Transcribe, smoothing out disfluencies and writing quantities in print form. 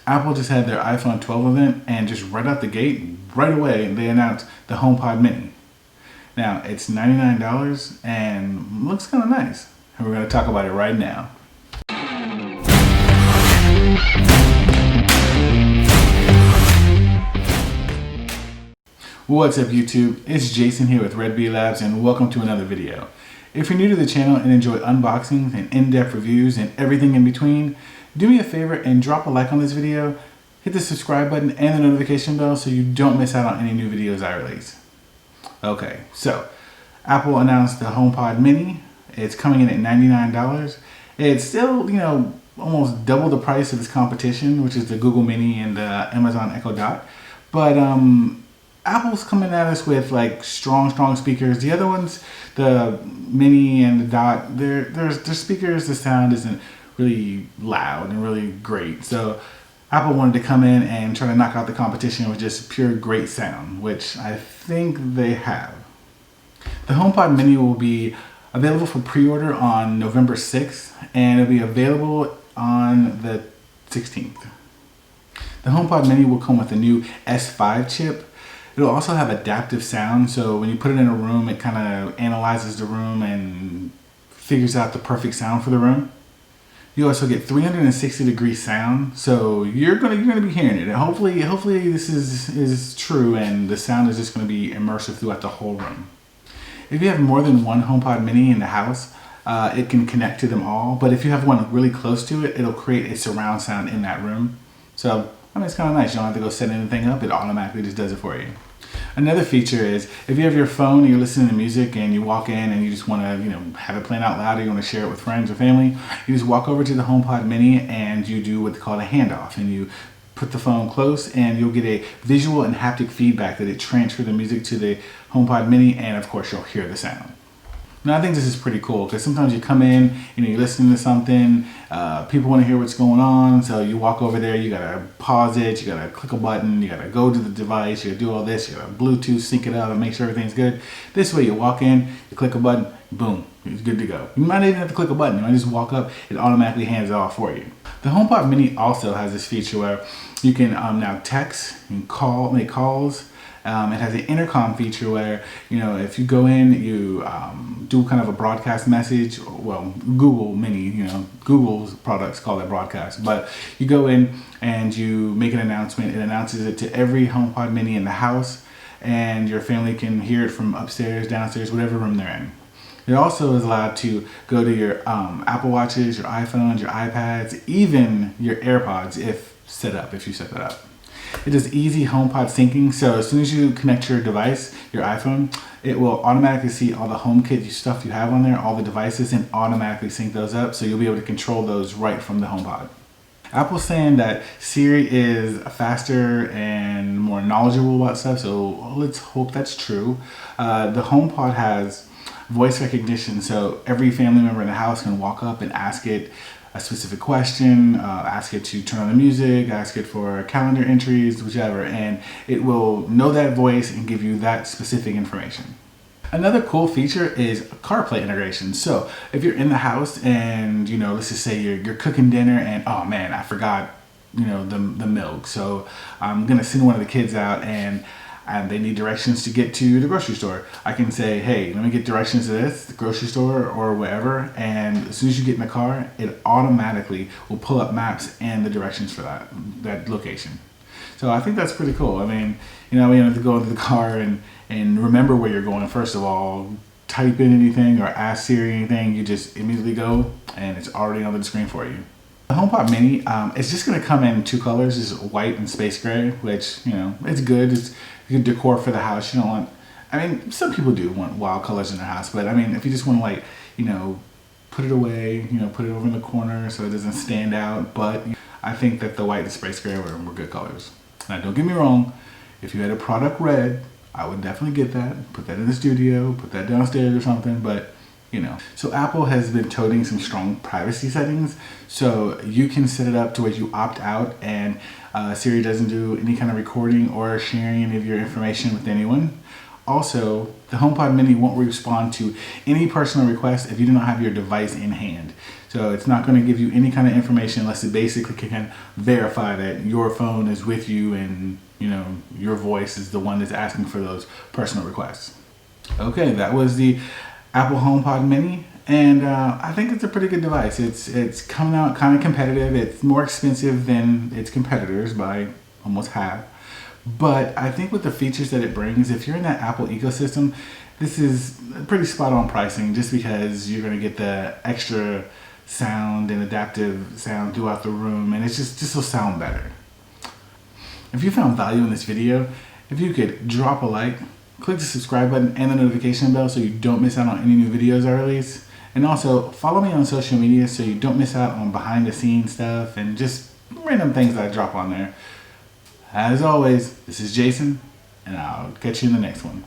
Apple just had their iPhone 12 event, and just right out the gate, right away, they announced the HomePod Mini. Now, it's $99 and looks kind of nice. And we're going to talk about it right now. What's up YouTube? It's Jason here with RedBeeLabs and welcome to another video. If you're new to the channel and enjoy unboxings and in-depth reviews and everything in between, do me a favor and drop a like on this video, hit the subscribe button and the notification bell so you don't miss out on any new videos I release. Okay, so Apple announced the HomePod Mini. It's coming in at $99. It's still, almost double the price of its competition, which is the Google Mini and the Amazon Echo Dot. But Apple's coming at us with like strong speakers. The other ones, the Mini and the Dot, their speakers, the sound isn't really loud and really great. So Apple wanted to come in and try to knock out the competition with just pure great sound, which I think they have. The HomePod Mini will be available for pre-order on November 6th, and it'll be available on the 16th. The HomePod Mini will come with a new S5 chip. It'll also have adaptive sound, so when you put it in a room, it kind of analyzes the room and figures out the perfect sound for the room. You also get 360-degree sound, so you're gonna be hearing it. And hopefully this is true, and the sound is just gonna be immersive throughout the whole room. If you have more than one HomePod Mini in the house, it can connect to them all. But if you have one really close to it, it'll create a surround sound in that room. So it's kind of nice. You don't have to go set anything up. It automatically just does it for you. Another feature is if you have your phone and you're listening to music and you walk in and you just want to, have it playing out loud, or you want to share it with friends or family, you just walk over to the HomePod Mini and you do what's called a handoff, and you put the phone close and you'll get a visual and haptic feedback that it transfers the music to the HomePod Mini, and of course you'll hear the sound. Now, I think this is pretty cool because sometimes you come in, you're listening to something, people want to hear what's going on, so you walk over there, you gotta pause it, you gotta click a button, you gotta go to the device, you gotta do all this, you gotta Bluetooth sync it up and make sure everything's good. This way you walk in, you click a button, boom, it's good to go. You might not even have to click a button, you might just walk up, it automatically hands it off for you. The HomePod Mini also has this feature where you can now text and make calls. It has an intercom feature where, if you go in, you do kind of a broadcast message. Well, Google Mini, Google's products call it broadcast. But you go in and you make an announcement. It announces it to every HomePod Mini in the house, and your family can hear it from upstairs, downstairs, whatever room they're in. It also is allowed to go to your Apple Watches, your iPhones, your iPads, even your AirPods if you set that up. It does easy HomePod syncing, so as soon as you connect your device, your iPhone, it will automatically see all the HomeKit stuff you have on there, all the devices, and automatically sync those up, so you'll be able to control those right from the HomePod. Apple's saying that Siri is faster and more knowledgeable about stuff, so let's hope that's true. The HomePod has voice recognition, so every family member in the house can walk up and ask it a specific question, ask it to turn on the music, ask it for calendar entries, whichever, and it will know that voice and give you that specific information. Another cool feature is CarPlay integration. So if you're in the house and, let's just say you're cooking dinner and, oh man, I forgot, the milk. So I'm gonna send one of the kids out and they need directions to get to the grocery store. I can say, hey, let me get directions to the grocery store or wherever, and as soon as you get in the car, it automatically will pull up maps and the directions for that location. So I think that's pretty cool. We don't have to go into the car and remember where you're going. First of all, type in anything or ask Siri anything, you just immediately go and it's already on the screen for you. The HomePod Mini, it's just going to come in two colors, is white and space gray, which, it's good. It's good decor for the house. You don't want, some people do want wild colors in their house, but if you just want to put it away, put it over in the corner so it doesn't stand out. But I think that the white and space gray were good colors. Now, don't get me wrong, if you had a product red, I would definitely get that, put that in the studio, put that downstairs or something, but So Apple has been toting some strong privacy settings, so you can set it up to where you opt out and Siri doesn't do any kind of recording or sharing any of your information with anyone. Also, the HomePod Mini won't respond to any personal requests if you do not have your device in hand. So it's not going to give you any kind of information unless it basically can verify that your phone is with you and your voice is the one that's asking for those personal requests. Okay, that was the Apple HomePod Mini, and I think it's a pretty good device. It's coming out kind of competitive. It's more expensive than its competitors by almost half. But I think with the features that it brings, if you're in that Apple ecosystem, this is pretty spot on pricing just because you're going to get the extra sound and adaptive sound throughout the room, and it's just will sound better. If you found value in this video, if you could drop a like, click the subscribe button and the notification bell so you don't miss out on any new videos I release. And also follow me on social media so you don't miss out on behind the scenes stuff and just random things that I drop on there. As always, this is Jason, and I'll catch you in the next one.